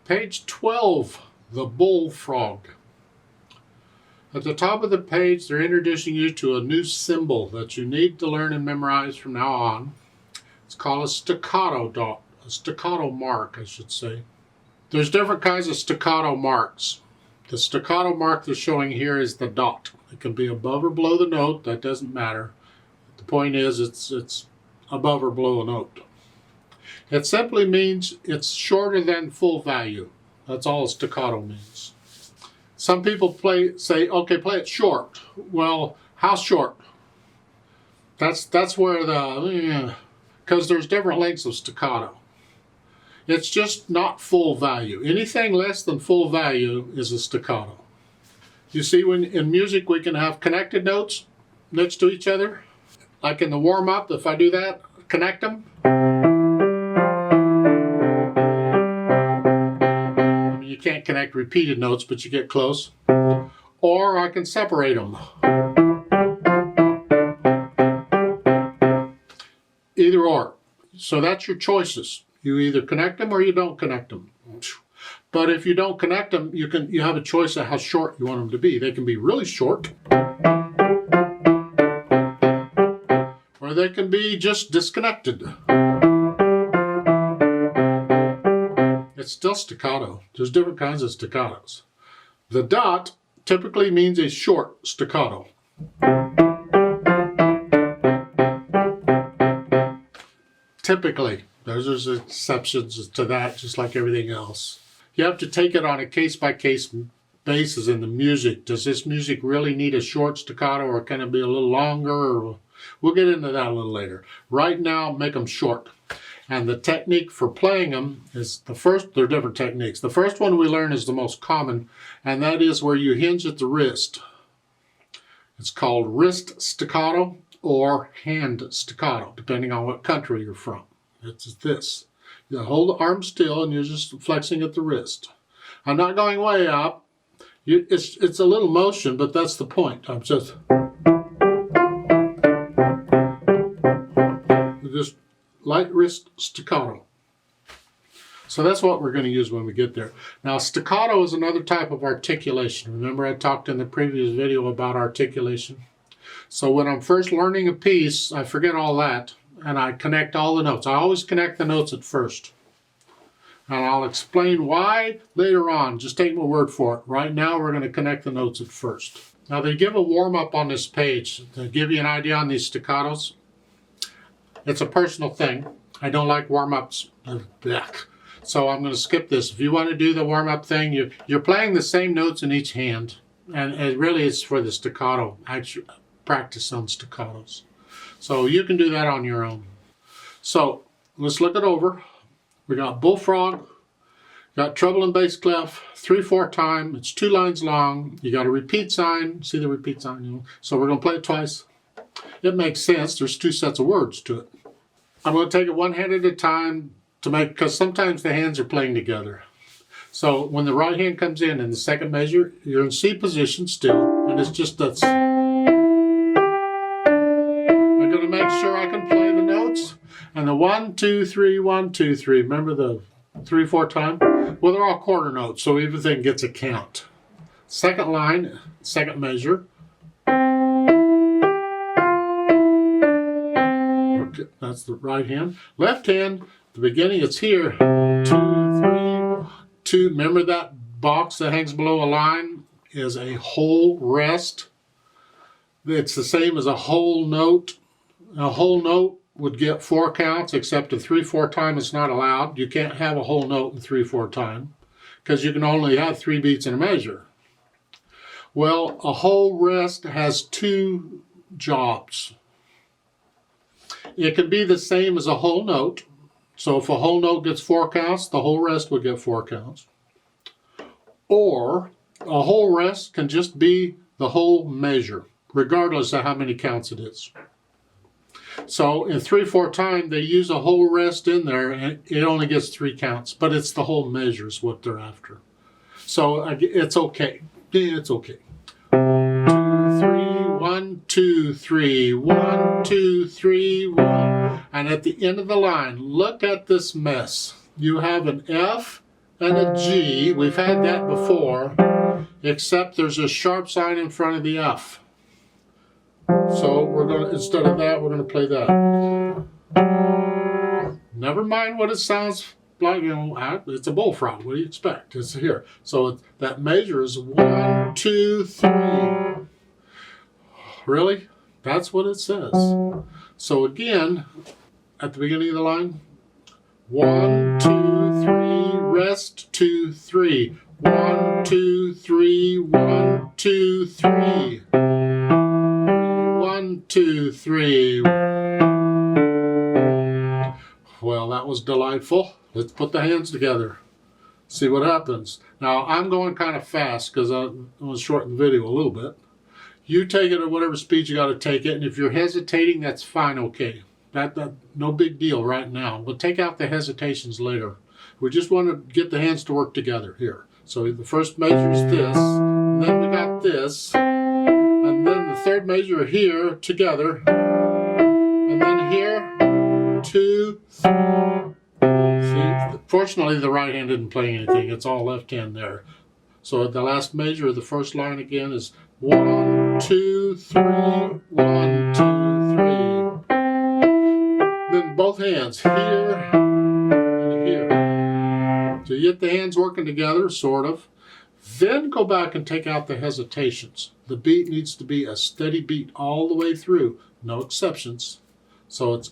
Page 12, the Bullfrog. At the top of the page, they're introducing you to a new symbol that you need to learn and memorize from now on. It's called a staccato dot, a staccato mark, I should say. There's different kinds of staccato marks. The staccato mark they're showing here is the dot. It can be above or below the note, that doesn't matter. The point is it's above or below a note. It simply means it's shorter than full value. That's all a staccato means. Some people say, okay, play it short. Well, how short? That's where because there's different lengths of staccato. It's just not full value. Anything less than full value is a staccato. You see, when in music we can have connected notes next to each other. Like in the warm-up, if I do that, connect them. You can't connect repeated notes, but you get close. Or I can separate them. Either or. So that's your choices. You either connect them or you don't connect them. But if you don't connect them, you have a choice of how short you want them to be. They can be really short. Or they can be just disconnected. It's still staccato. There's different kinds of staccatos. The dot typically means a short staccato. Typically. There's exceptions to that, just like everything else. You have to take it on a case-by-case basis in the music. Does this music really need a short staccato, or can it be a little longer? We'll get into that a little later. Right now, make them short. And the technique for playing them is there are different techniques. The first one we learn is the most common, and that is where you hinge at the wrist. It's called wrist staccato or hand staccato, depending on what country you're from. It's this. You hold the arm still and you're just flexing at the wrist. I'm not going way up. It's a little motion, but that's the point. I'm just light wrist staccato. So that's what we're going to use when we get there. Now, staccato is another type of articulation. Remember I talked in the previous video about articulation? So when I'm first learning a piece, I forget all that. And I connect all the notes. I always connect the notes at first. And I'll explain why later on. Just take my word for it. Right now we're going to connect the notes at first. Now they give a warm-up on this page to give you an idea on these staccatos. It's a personal thing. I don't like warm-ups. So I'm going to skip this. If you want to do the warm-up thing, you're playing the same notes in each hand. And it really is for the staccato. Actually, practice on staccatos. So you can do that on your own. So let's look it over. We got Bullfrog, got treble and bass clef, 3/4 time. It's 2 lines long. You got a repeat sign. See the repeat sign? So we're going to play it twice. It makes sense. There's 2 sets of words to it. I'm going to take it one hand at a time because sometimes the hands are playing together. So when the right hand comes in the second measure, you're in C position still, and it's just that's. I'm going to make sure I can play the notes. And the 1, 2, 3, 1, 2, 3. Remember the 3/4 time? Well, they're all quarter notes, so everything gets a count. Second line, second measure. Okay, that's the right hand. Left hand, the beginning, it's here. 2, 3, 2. Remember that box that hangs below a line is a whole rest. It's the same as a whole note. A whole note would get 4 counts, except a 3/4 time is not allowed. You can't have a whole note in 3/4 time because you can only have 3 beats in a measure. Well, a whole rest has 2 jobs. It can be the same as a whole note. So if a whole note gets 4 counts, the whole rest would get 4 counts. Or a whole rest can just be the whole measure, regardless of how many counts it is. So in 3/4 time, they use a whole rest in there, and it only gets 3 counts, but it's the whole measure is what they're after. So it's okay. It's okay. 2, 3, 1, 2, 3, 1, 2, 3, 1. And at the end of the line, look at this mess. You have an F and a G. We've had that before, except there's a sharp sign in front of the F. So we're going to, instead of that, we're going to play that. Never mind what it sounds like, you know, it's a bullfrog. What do you expect? It's here. So that measure is 1, 2, 3. Really? That's what it says. So again, at the beginning of the line, 1, 2, 3, rest, 2, 3. 1, 2, 3, 1, 2, 3. 1, 2, 3. Well, that was delightful. Let's put the hands together. See what happens. Now, I'm going kind of fast because I want to shorten the video a little bit. You take it at whatever speed you got to take it, and if you're hesitating, that's fine, okay. That no big deal right now. We'll take out the hesitations later. We just want to get the hands to work together here. So the first measure is this, and then we got this, and then the third measure here together, and then here, 2, 3. See, fortunately the right hand didn't play anything. It's all left hand there. So the last measure of the first line again is 1, 2, 3, 1, 2, 3. Then both hands here and here. So you get the hands working together, sort of. Then go back and take out the hesitations. The beat needs to be a steady beat all the way through, no exceptions. So it's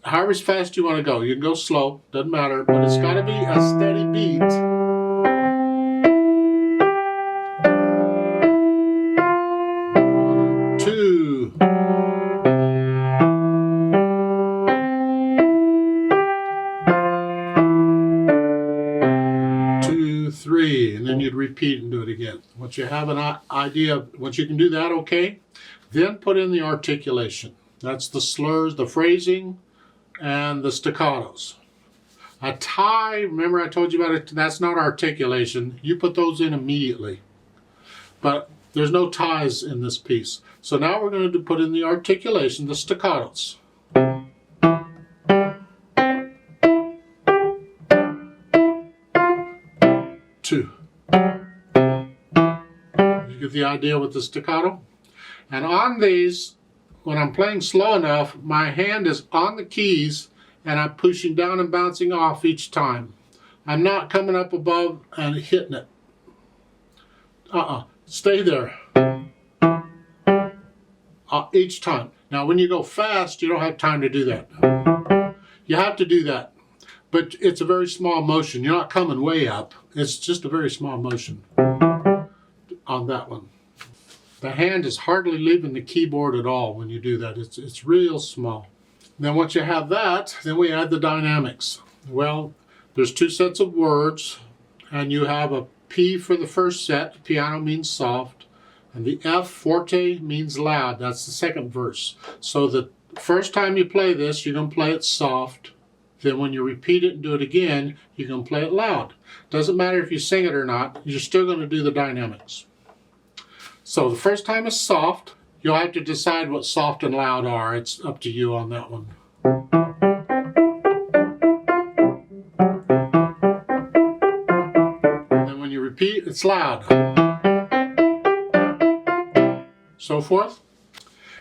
however fast you want to go. You can go slow, doesn't matter, but it's got to be a steady beat. 1, 2. 2, 3, and then you'd repeat and do it again. Once you have an idea, once you can do that, okay, then put in the articulation. That's the slurs, the phrasing, and the staccatos. A tie, remember I told you about it, that's not articulation. You put those in immediately. But there's no ties in this piece. So now we're going to put in the articulation, the staccatos. 2. You get the idea with the staccato? And on these, when I'm playing slow enough, my hand is on the keys and I'm pushing down and bouncing off each time. I'm not coming up above and hitting it. Stay there. Each time. Now when you go fast, you don't have time to do that. You have to do that. But it's a very small motion. You're not coming way up. It's just a very small motion on that one. The hand is hardly leaving the keyboard at all when you do that. It's real small. Then once you have that, then we add the dynamics. Well, there's 2 sets of words, and you have a P for the first set. Piano means soft. And the F, forte, means loud. That's the second verse. So the first time you play this, you're going to play it soft. Then when you repeat it and do it again, you're going to play it loud. Doesn't matter if you sing it or not, you're still going to do the dynamics. So the first time is soft. You'll have to decide what soft and loud are. It's up to you on that one. And then when you repeat, it's loud. So forth.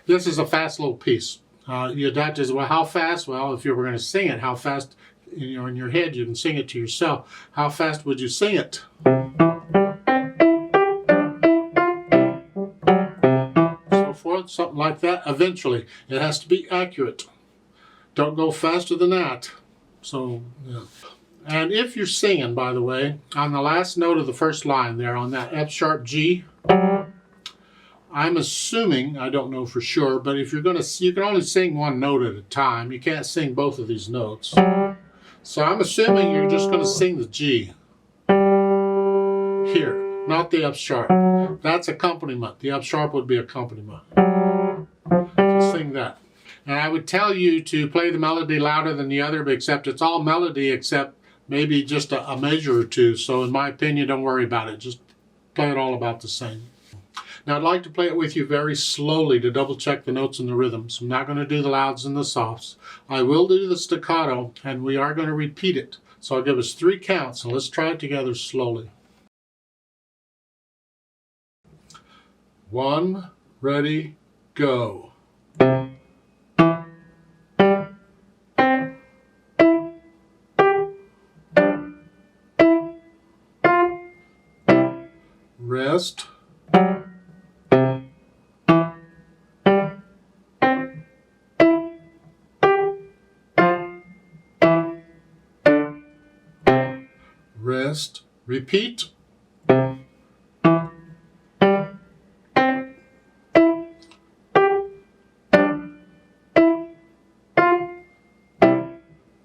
This is a fast little piece. You adapt as well. How fast? Well, if you were going to sing it, how fast? In your head, you can sing it to yourself. How fast would you sing it? So forth, something like that. Eventually, it has to be accurate. Don't go faster than that. So, yeah. And if you're singing, by the way, on the last note of the first line there, on that F sharp G, I'm assuming, I don't know for sure, but if you're going to, you can only sing one note at a time. You can't sing both of these notes. So I'm assuming you're just going to sing the G here, not the F sharp. That's accompaniment. The F sharp would be accompaniment. So sing that. And I would tell you to play the melody louder than the other, except it's all melody except maybe just a measure or two. So in my opinion, don't worry about it. Just play it all about the same. Now I'd like to play it with you very slowly to double check the notes and the rhythms. I'm not going to do the louds and the softs. I will do the staccato, and we are going to repeat it. So I'll give us 3 counts, and let's try it together slowly. 1, ready, go. Rest. Rest. Repeat.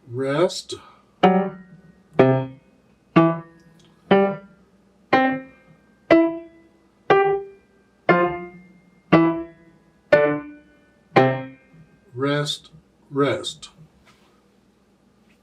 Rest. Rest, rest.